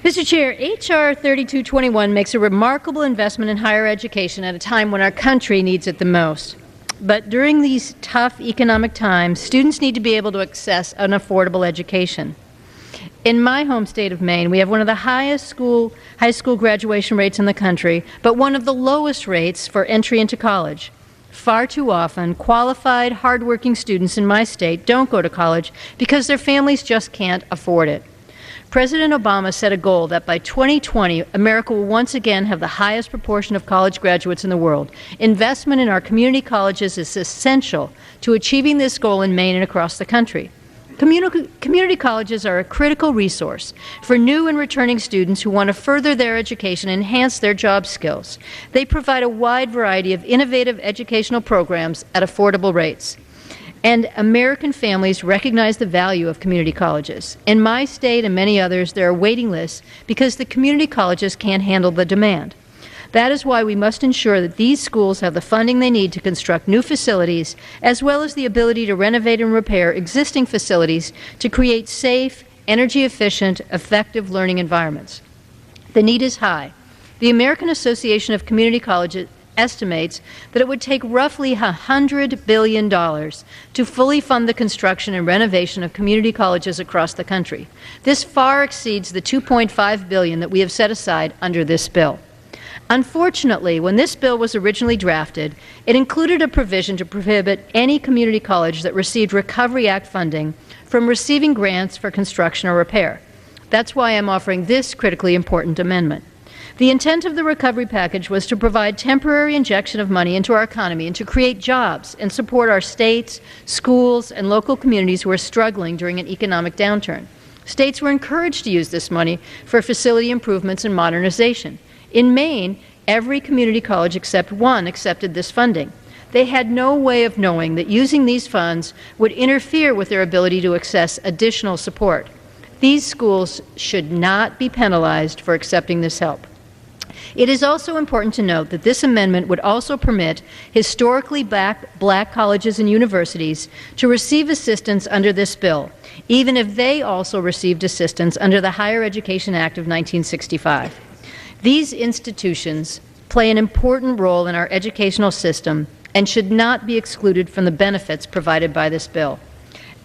Mr. Chair, H.R. 3221 makes a remarkable investment in higher education at a time when our country needs it the most. But during these tough economic times, students need to be able to access an affordable education. In my home state of Maine, we have one of the highest high school graduation rates in the country, but one of the lowest rates for entry into college. Far too often, qualified, hardworking students in my state don't go to college because their families just can't afford it. President Obama set a goal that by 2020, America will once again have the highest proportion of college graduates in the world. Investment in our community colleges is essential to achieving this goal in Maine and across the country. Community colleges are a critical resource for new and returning students who want to further their education and enhance their job skills. They provide a wide variety of innovative educational programs at affordable rates. And American families recognize the value of community colleges. In my state and many others, there are waiting lists because the community colleges can't handle the demand. That is why we must ensure that these schools have the funding they need to construct new facilities, as well as the ability to renovate and repair existing facilities to create safe, energy-efficient, effective learning environments. The need is high. The American Association of Community Colleges estimates that it would take roughly $100 billion to fully fund the construction and renovation of community colleges across the country. This far exceeds the $2.5 billion that we have set aside under this bill. Unfortunately, when this bill was originally drafted, it included a provision to prohibit any community college that received Recovery Act funding from receiving grants for construction or repair. That's why I'm offering this critically important amendment. The intent of the recovery package was to provide temporary injection of money into our economy and to create jobs and support our states, schools, and local communities who are struggling during an economic downturn. States were encouraged to use this money for facility improvements and modernization. In Maine, every community college except one accepted this funding. They had no way of knowing that using these funds would interfere with their ability to access additional support. These schools should not be penalized for accepting this help. It is also important to note that this amendment would also permit historically black colleges and universities to receive assistance under this bill, even if they also received assistance under the Higher Education Act of 1965. These institutions play an important role in our educational system and should not be excluded from the benefits provided by this bill.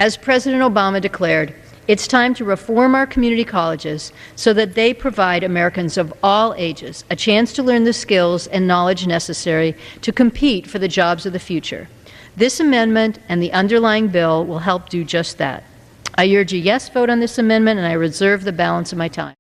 As President Obama declared, it's time to reform our community colleges so that they provide Americans of all ages a chance to learn the skills and knowledge necessary to compete for the jobs of the future. This amendment and the underlying bill will help do just that. I urge a yes vote on this amendment, and I reserve the balance of my time.